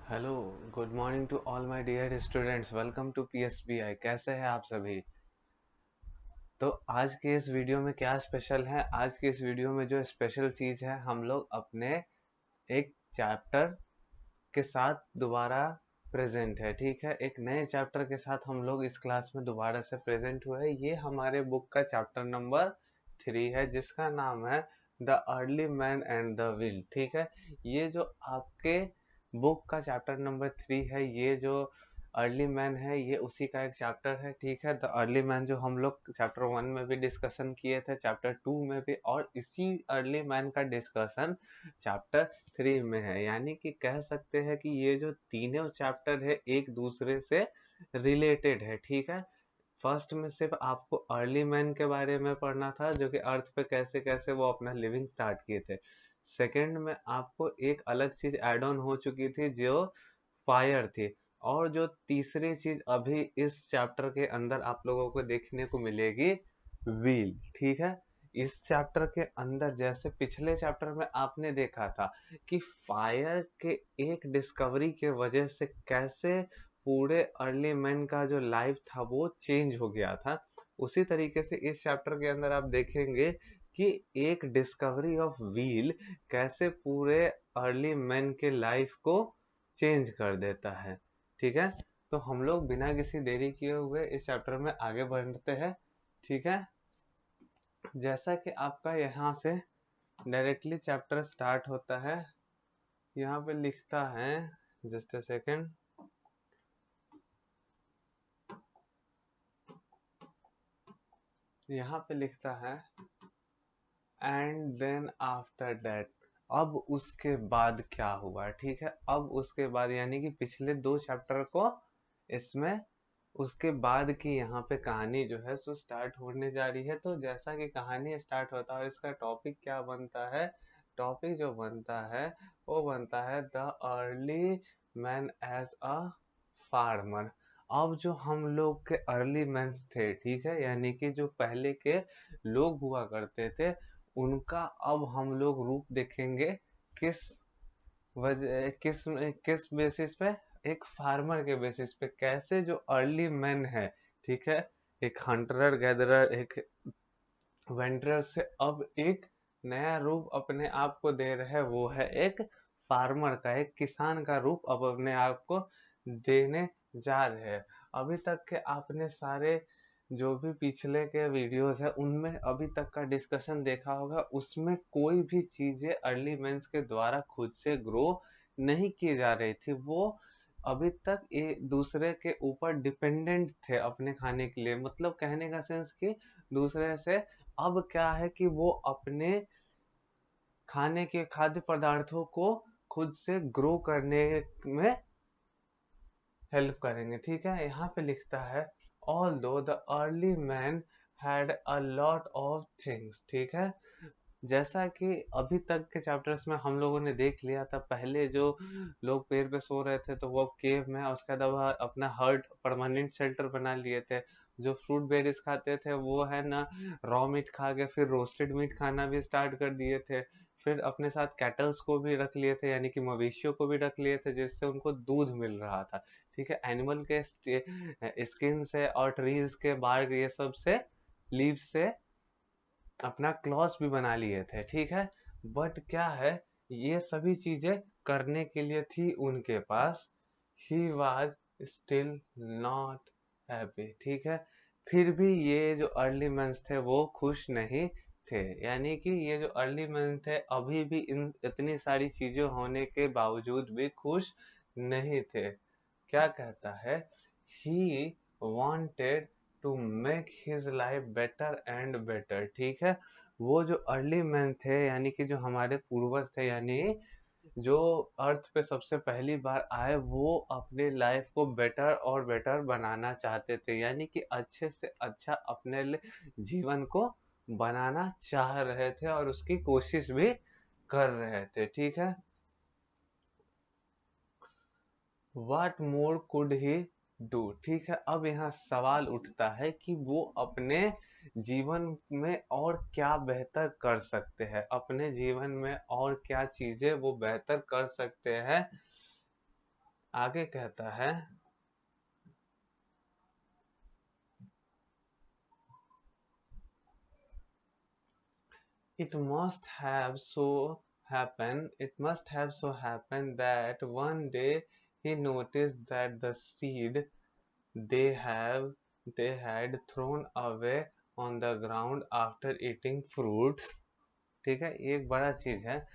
Hello, good morning to all my dear students. Welcome to PSBI. कैसे हैं आप सभी? तो आज के इस वीडियो में क्या स्पेशल है? आज के इस वीडियो में जो स्पेशल चीज़ है, हम लोग अपने एक चैप्टर के साथ दोबारा प्रेजेंट है। ठीक है, एक नए चैप्टर के साथ हम लोग इस क्लास में दोबारा से प्रेजेंट हुए हैं। ये हमारे बुक का चैप्टर नंबर 3 है, जिसका नाम है the early man and the will. ठीक है, ये जो आपके बुक का चैप्टर नंबर 3 है, ये जो अर्ली मैन है, ये उसी का एक चैप्टर है। ठीक है, द अर्ली मैन जो हम लोग चैप्टर 1 में भी डिस्कशन किए थे, चैप्टर 2 में भी, और इसी अर्ली मैन का डिस्कशन चैप्टर 3 में है। यानी कि कह सकते हैं कि ये जो तीनों चैप्टर है एक दूसरे से रिलेटेड है। ठीक है, फर्स्ट में सिर्फ आपको अर्ली मैन के बारे में पढ़ना था, जो कि अर्थ पे कैसे कैसे वो अपना लिविंग स्टार्ट किए थे। सेकंड में आपको एक अलग चीज ऐड ऑन हो चुकी थी, जो फायर थी। और जो तीसरी चीज अभी इस चैप्टर के अंदर आप लोगों को देखने को मिलेगी, व्हील। ठीक है, इस चैप्टर के अंदर जैसे पिछले चैप्टर में आपने देखा था कि फायर के एक डिस्कवरी के वजह से कैसे पूरे अर्ली मैन का जो लाइफ था वो चेंज हो गया था, उसी तरीके से इस चैप्टर के अंदर आप देखेंगे कि एक डिस्कवरी ऑफ व्हील कैसे पूरे अर्ली मैन के लाइफ को चेंज कर देता है। ठीक है, तो हम लोग बिना किसी देरी किए हुए इस चैप्टर में आगे बढ़ते हैं। ठीक है, जैसा कि आपका यहाँ से डायरेक्टली चैप्टर स्टार्ट होता है, यहाँ पे लिखता है, जस्ट अ सेकेंड, यहाँ पे लिखता है एंड देन आफ्टर दैट। अब उसके बाद क्या हुआ? ठीक है, अब उसके बाद यानी कि पिछले 2 चैप्टर को इसमें उसके बाद की यहाँ पे कहानी जो है सो स्टार्ट होने जा रही है। तो जैसा कि कहानी स्टार्ट होता है और इसका टॉपिक क्या बनता है, टॉपिक जो बनता है वो बनता है the early man as a farmer. अब जो हम लोग के अर्ली मैन्स थे, ठीक है, यानी कि जो पहले के लोग हुआ करते थे, उनका अब हम लोग रूप देखेंगे किस वजह किस किस बेसिस पे, एक फार्मर के बेसिस पे। कैसे जो अर्ली मैन है, ठीक है, एक हंटर गैदरर, एक वेंडरर से अब एक नया रूप अपने आप को दे रहे हैं, वो है एक फार्मर का, एक किसान का रूप अब अपने आप को देने जा रहे हैं। अभी तक के आपने सारे जो भी पिछले के वीडियोस है उनमें अभी तक का डिस्कशन देखा होगा, उसमें कोई भी चीजें अर्ली मेंस के द्वारा खुद से ग्रो नहीं की जा रही थी। वो अभी तक एक दूसरे के ऊपर डिपेंडेंट थे अपने खाने के लिए, मतलब कहने का सेंस कि दूसरे से। अब क्या है कि वो अपने खाने के खाद्य पदार्थों को खुद से ग्रो करने में हेल्प करेंगे। ठीक है, यहाँ पे लिखता है although the early man had a lot of things. ठीक है, जैसा कि अभी तक के चैप्टर्स में हम लोगों ने देख लिया था, पहले जो लोग पेड़ पे सो रहे थे तो वो केव में, उसके अलावा अपना हर्ट परमानेंट शेल्टर बना लिए थे। जो फ्रूट बेरीज खाते थे वो है ना, रॉ मीट खा के फिर रोस्टेड मीट खाना भी स्टार्ट कर दिए थे। फिर अपने साथ कैटल्स को भी रख लिए थे, यानी कि मवेशियों को भी रख लिए थे, जिससे उनको दूध मिल रहा था। ठीक है, एनिमल के स्किन से और ट्रीज के बार्क ये सब से, लीव से अपना क्लॉथ भी बना लिए थे। ठीक है, बट क्या है, ये सभी चीजें करने के लिए थी उनके पास, ही was still not happy। ठीक है, फिर भी ये जो अर्ली मंथ्स थे वो खुश नहीं थे। यानी कि ये जो अर्ली मंथ थे अभी भी इन इतनी सारी चीजें होने के बावजूद भी खुश नहीं थे। क्या कहता है, he wanted to make his life better and better. ठीक है, वो जो अर्ली मैन थे, यानी कि जो हमारे पूर्वज थे, यानी जो अर्थ पे सबसे पहली बार आए, वो अपने लाइफ को बेटर और बेटर बनाना चाहते थे, यानी कि अच्छे से अच्छा अपने जीवन को बनाना चाह रहे थे और उसकी कोशिश भी कर रहे थे। ठीक है, What more could he do? ठीक है, अब यहाँ सवाल उठता है कि वो अपने जीवन में और क्या बेहतर कर सकते हैं, अपने जीवन में और क्या चीजें वो बेहतर कर सकते हैं। आगे कहता है it must have so happened that one day he noticed that the seed they have they had thrown away on the ground after eating fruits, ठीक है, ये एक बड़ा चीज है,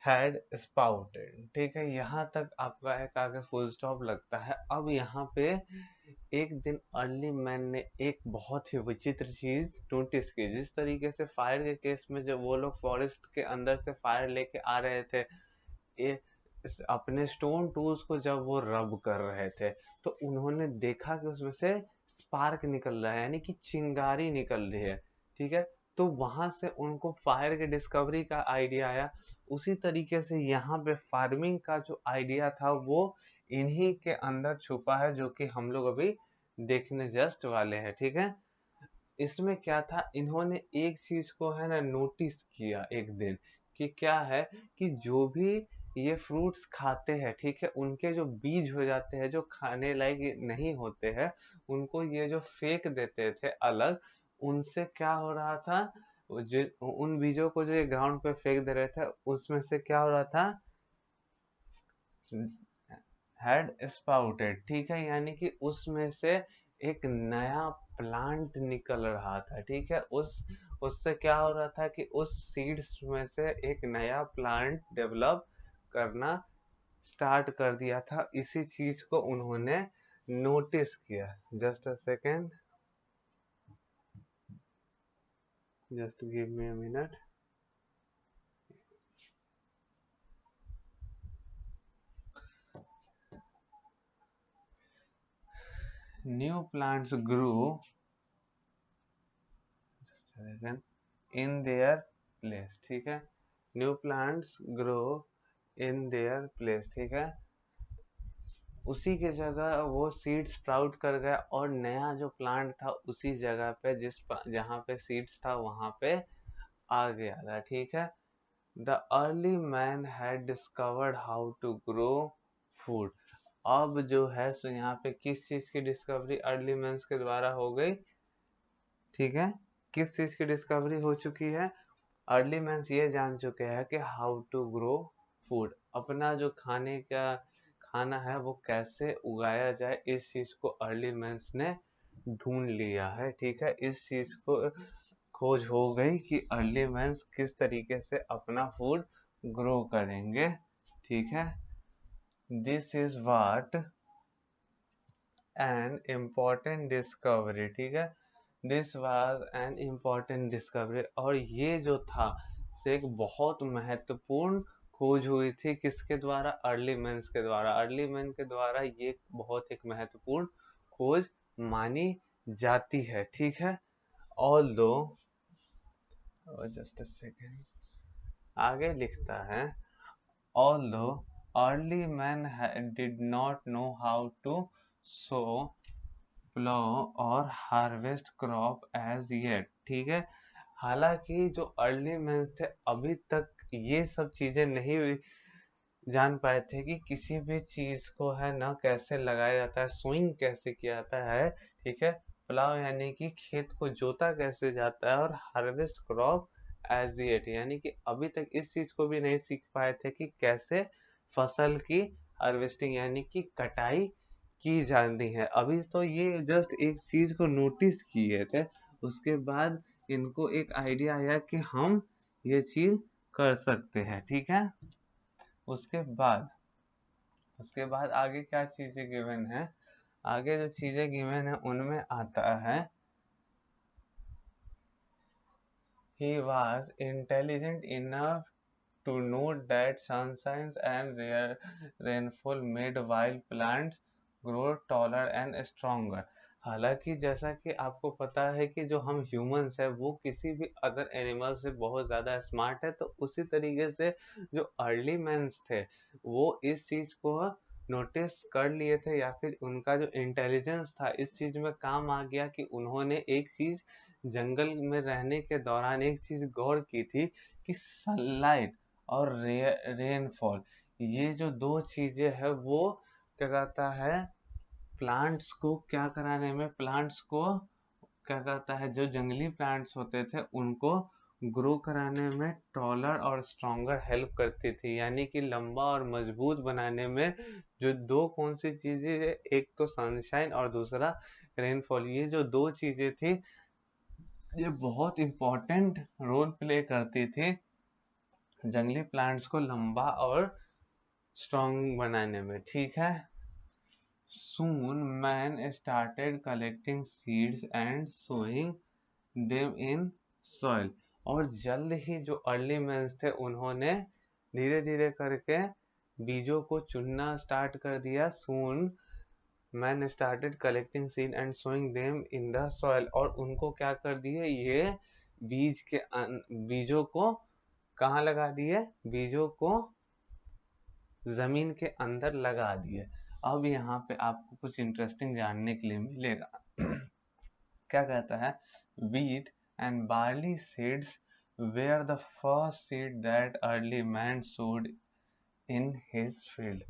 had sprouted, ठीक है, यहाँ तक आपका एक आगे फुल स्टॉप लगता है। अब यहाँ पे एक दिन अर्ली मैन ने एक बहुत ही विचित्र चीज नोटिस की। जिस तरीके से फायर के केस में जब वो लोग फॉरेस्ट के अंदर से फायर लेके आ रहे थे, अपने स्टोन टूल्स को जब वो रब कर रहे थे, तो उन्होंने देखा कि उसमें से स्पार्क निकल रहा है, यानी कि चिंगारी निकल रही है, ठीक है। तो वहां से उनको फायर के डिस्कवरी का आइडिया आया। उसी तरीके से यहाँ पे फार्मिंग का जो आइडिया था वो इन्हीं के अंदर छुपा है, जो कि हम लोग अभी देखने जस्ट वाले हैं, ठीक है। इसमें क्या था, इन्होंने एक चीज को है ना नोटिस किया एक दिन, कि क्या है कि जो भी ये फ्रूट्स खाते हैं, ठीक है, उनके जो बीज हो जाते हैं, जो खाने लायक नहीं होते हैं, उनको ये जो फेंक देते थे अलग, उनसे क्या हो रहा था, जो उन बीजों को जो ये ग्राउंड पे फेंक दे रहे थे, उसमें से क्या हो रहा था, हैड स्पाउटेड, ठीक है, यानी कि उसमें से एक नया प्लांट निकल रहा था, ठीक है। उससे क्या हो रहा था कि उस सीड्स में से एक नया प्लांट डेवलप करना स्टार्ट कर दिया था। इसी चीज को उन्होंने नोटिस किया। Just a second, just give me a minute. New plants grow in their place, ठीक है, new plants grow in their place, ठीक है, उसी के जगह वो सीड स्प्राउट कर गया और नया जो प्लांट था उसी जगह पे जहाँ पे सीड्स था वहां पे आ गया था, ठीक है। The early man had discovered how to grow food. अब जो है सो यहाँ पे किस चीज की डिस्कवरी अर्ली मैन के द्वारा हो गई, ठीक है, किस चीज की डिस्कवरी हो चुकी है, अर्ली मैंस ये जान चुके हैं कि हाउ टू ग्रो फूड, अपना जो खाना है वो कैसे उगाया जाए, इस चीज को अर्ली मैंस ने ढूंढ लिया है, ठीक है। इस चीज को खोज हो गई कि अर्ली मैंस किस तरीके से अपना फूड ग्रो करेंगे, ठीक है। This is what an important discovery, ठीक है, this was an important discovery, और ये जो था से एक बहुत महत्वपूर्ण खोज हुई थी, किसके द्वारा, अर्ली मैन्स के द्वारा। अर्ली मैन के द्वारा ये बहुत एक महत्वपूर्ण खोज मानी जाती है, ठीक है। ऑल्दो जस्ट अ सेकेंड, आगे लिखता है, although early man did not know how to sow plough और हार्वेस्ट क्रॉप एज येट, ठीक है, हालांकि जो अर्ली मैन थे अभी तक ये सब चीजें नहीं जान पाए थे कि किसी भी चीज को है ना कैसे लगाया जाता है, सोइंग कैसे किया जाता है, ठीक है, प्लाव यानी कि खेत को जोता कैसे जाता है, और हार्वेस्ट क्रॉप एज येट यानी कि अभी तक इस चीज को भी नहीं सीख पाए थे कि कैसे फसल की हार्वेस्टिंग यानी कि कटाई की जाती है। अभी तो ये जस्ट एक चीज को नोटिस किए थे, उसके बाद इनको एक आइडिया आया कि हम ये चीज कर सकते हैं, ठीक है। उसके बाद आगे क्या चीजें गिवन है, आगे जो चीजें गिवन है उनमें आता है, he was intelligent enough to note that sunshine and rainfall made wild plants grow taller and stronger। हालांकि जैसा कि आपको पता है कि जो हम ह्यूमंस है वो किसी भी अदर एनिमल से बहुत ज़्यादा स्मार्ट है, तो उसी तरीके से जो अर्ली मैन्स थे वो इस चीज़ को नोटिस कर लिए थे, या फिर उनका जो इंटेलिजेंस था इस चीज़ में काम आ गया कि उन्होंने एक चीज़ जंगल में रहने के दौरान एक चीज़ गौर की थी कि सनलाइट और रेनफॉल ये जो दो चीजें है वो क्या कहता है, प्लांट्स को क्या कराने में, प्लांट्स को क्या कहता है, जो जंगली प्लांट्स होते थे उनको ग्रो कराने में टॉलर और स्ट्रॉन्गर हेल्प करती थी, यानी कि लंबा और मजबूत बनाने में। जो दो कौन सी चीजें है, एक तो सनशाइन और दूसरा रेनफॉल, ये जो दो चीजें थी ये बहुत इम्पोर्टेंट रोल प्ले करती थी जंगली प्लांट्स को लंबा और स्ट्रॉन्ग बनाने में, ठीक है। Soon man started collecting seeds and sowing them in soil। और जल्द ही जो अर्ली मैन्स थे उन्होंने धीरे धीरे करके बीजों को चुनना स्टार्ट कर दिया। Soon man started collecting seed and sowing them in the soil। और उनको क्या कर दिए, ये बीजों को कहाँ लगा दिए, बीजों को जमीन के अंदर लगा दिए। अब यहाँ पे आपको कुछ इंटरेस्टिंग जानने के लिए मिलेगा। क्या कहता है, wheat and barley seeds were the first seed that early man sowed in his field।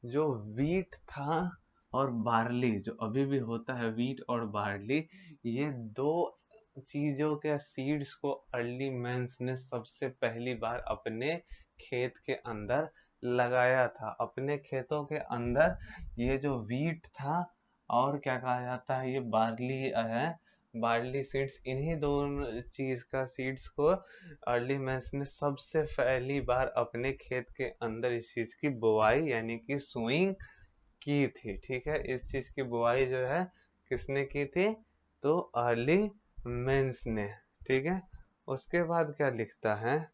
जो wheat था और बार्ली, जो अभी भी होता है wheat और बार्ली, ये दो चीजों के सीड्स को अर्ली मैंस ने सबसे पहली बार अपने खेत के अंदर लगाया था। अपने खेतों के अंदर ये जो वीट था और क्या कहा जाता है, ये बार्ली है, बार्ली सीड्स, इन्हीं दोनों चीज का सीड्स को अर्ली मैंस ने सबसे पहली बार अपने खेत के अंदर इस चीज की बुआई यानी कि सोइंग की थी, ठीक है। इस चीज की बुआई जो है किसने की थी, तो अर्ली मैंस ने, ठीक है। उसके बाद क्या लिखता है,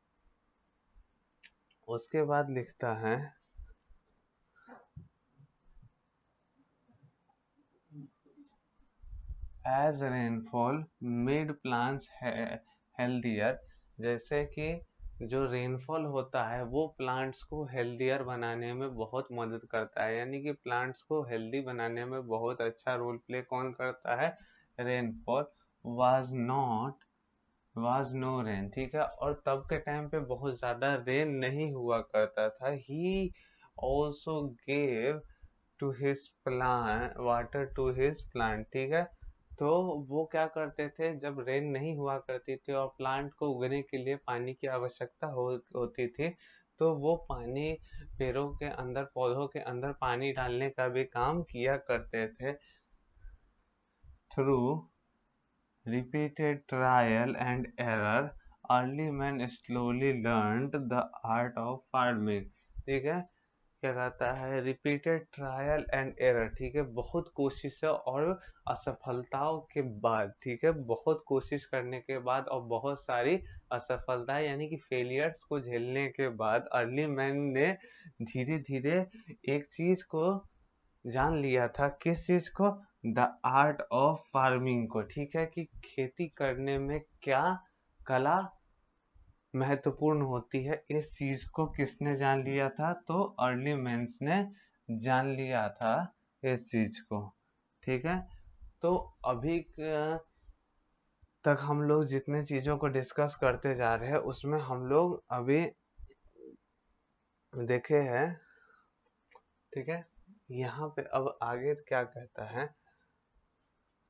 उसके बाद लिखता है as rainfall made plants healthier। जैसे कि जो रेनफॉल होता है वो प्लांट्स को हेल्दियर बनाने में बहुत मदद करता है, यानी कि प्लांट्स को हेल्दी बनाने में बहुत अच्छा रोल प्ले कौन करता है, रेनफॉल। वाज नो रेन, ठीक है। और तब के टाइम पे बहुत ज्यादा रेन नहीं हुआ करता था। He also gave to his plant water to his plant, ठीक है। तो वो क्या करते थे, जब रेन नहीं हुआ करती थी और प्लांट को उगने के लिए पानी की आवश्यकता होती थी, तो वो पानी पेड़ों के अंदर, पौधों के अंदर पानी डालने का भी काम किया करते थे। Through repeated trial and error early men slowly learned the art of farming, ठीक है। क्या कहता है, रिपीटेड ट्रायल एंड एरर, ठीक है, बहुत कोशिशों और असफलताओं के बाद, ठीक है, बहुत कोशिश करने के बाद और बहुत सारी असफलताएं यानी कि फेलियर्स को झेलने के बाद अर्ली मैन ने धीरे धीरे एक चीज को जान लिया था। किस चीज को, द आर्ट ऑफ फार्मिंग को, ठीक है, कि खेती करने में क्या कला महत्वपूर्ण होती है। इस चीज को किसने जान लिया था, तो अर्ली मैंस ने जान लिया था इस चीज को, ठीक है। तो अभी तक हम लोग जितने चीजों को डिस्कस करते जा रहे हैं उसमें हम लोग अभी देखे हैं, ठीक है। यहाँ पे अब आगे क्या कहता है,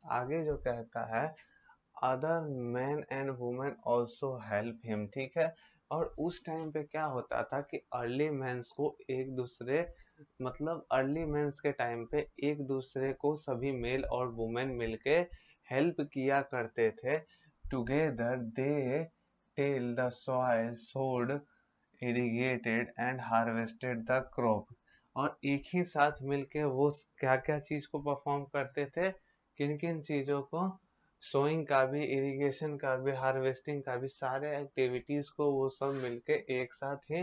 आगे जो कहता है, other man and women also help him, ठीक है। और उस टाइम पे क्या होता था कि अर्ली मैंस को एक दूसरे, मतलब अर्ली मैंस के टाइम पे एक दूसरे को सभी मेल और वुमेन मिलके हेल्प किया करते थे। Together they tilled the soil, sowed, irrigated and harvested the crop. और एक ही साथ मिलके वो क्या क्या चीज को परफॉर्म करते थे, किन किन चीजों को, सोइंग का भी, इरिगेशन का भी, हार्वेस्टिंग का भी, सारे एक्टिविटीज को वो सब मिलके एक साथ ही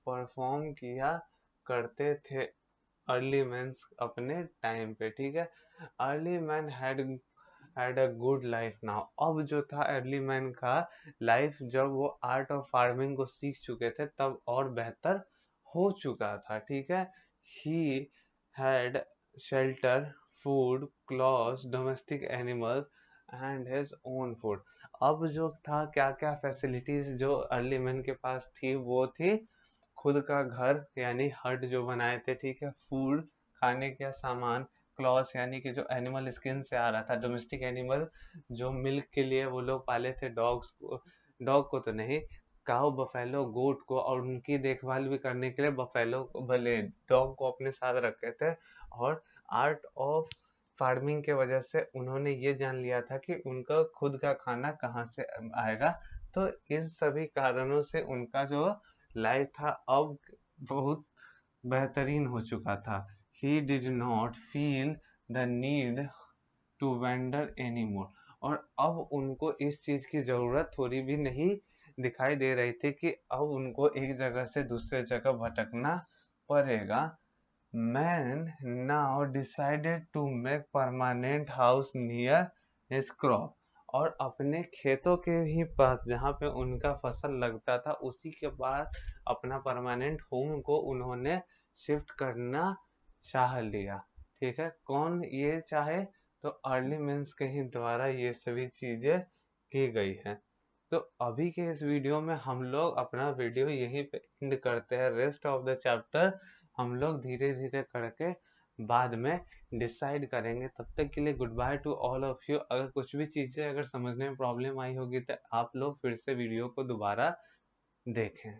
परफॉर्म किया करते थे अर्ली मैन अपने टाइम पे, ठीक है। Early man had a good life now. अब जो था अर्ली मैन का लाइफ, जब वो आर्ट ऑफ फार्मिंग को सीख चुके थे तब और बेहतर हो चुका था, ठीक है। He had shelter, food, clothes, domestic animals and his own food. अब जो था क्या क्या फैसिलिटीज जो अर्ली मैन के पास थी, वो थी खुद का घर यानी हट जो बनाए थे, ठीक है, फूड खाने का सामान, क्लॉथ यानी कि जो एनिमल स्किन से आ रहा था, डोमेस्टिक एनिमल जो मिल्क के लिए वो लोग पाले थे, डॉग को तो नहीं, काऊ, बफेलो, गोट को, और उनकी देखभाल भी करने के लिए बफेलो भले डॉग को अपने साथ रखे थे। और आर्ट ऑफ फार्मिंग के वजह से उन्होंने ये जान लिया था कि उनका खुद का खाना कहाँ से आएगा। तो इन सभी कारणों से उनका जो लाइफ था अब बहुत बेहतरीन हो चुका था। He did not feel the need to wander any more. और अब उनको इस चीज की जरूरत थोड़ी भी नहीं दिखाई दे रही थी कि अब उनको एक जगह से दूसरे जगह भटकना पड़ेगा। Man now decided to make permanent house near his crop. और अपने खेतों के ही पास जहाँ पे उनका फसल लगता था उसी के पास अपना परमानेंट होम को उन्होंने शिफ्ट करना चाह लिया। ठीक है, कौन ये चाहे? तो अर्ली मेंस के ही द्वारा ये सभी चीजें की गई है। तो अभी के इस वीडियो में हम लोग अपना वीडियो यहीं पे एंड करते हैं। रेस्ट ऑफ द चैप्टर हम लोग धीरे धीरे करके बाद में डिसाइड करेंगे। तब तक के लिए good by two all of you. अगर कुछ भी चीजें अगर समझने में प्रॉब्लम आई होगी तो आप लोग फिर से वीडियो को दोबारा देखें।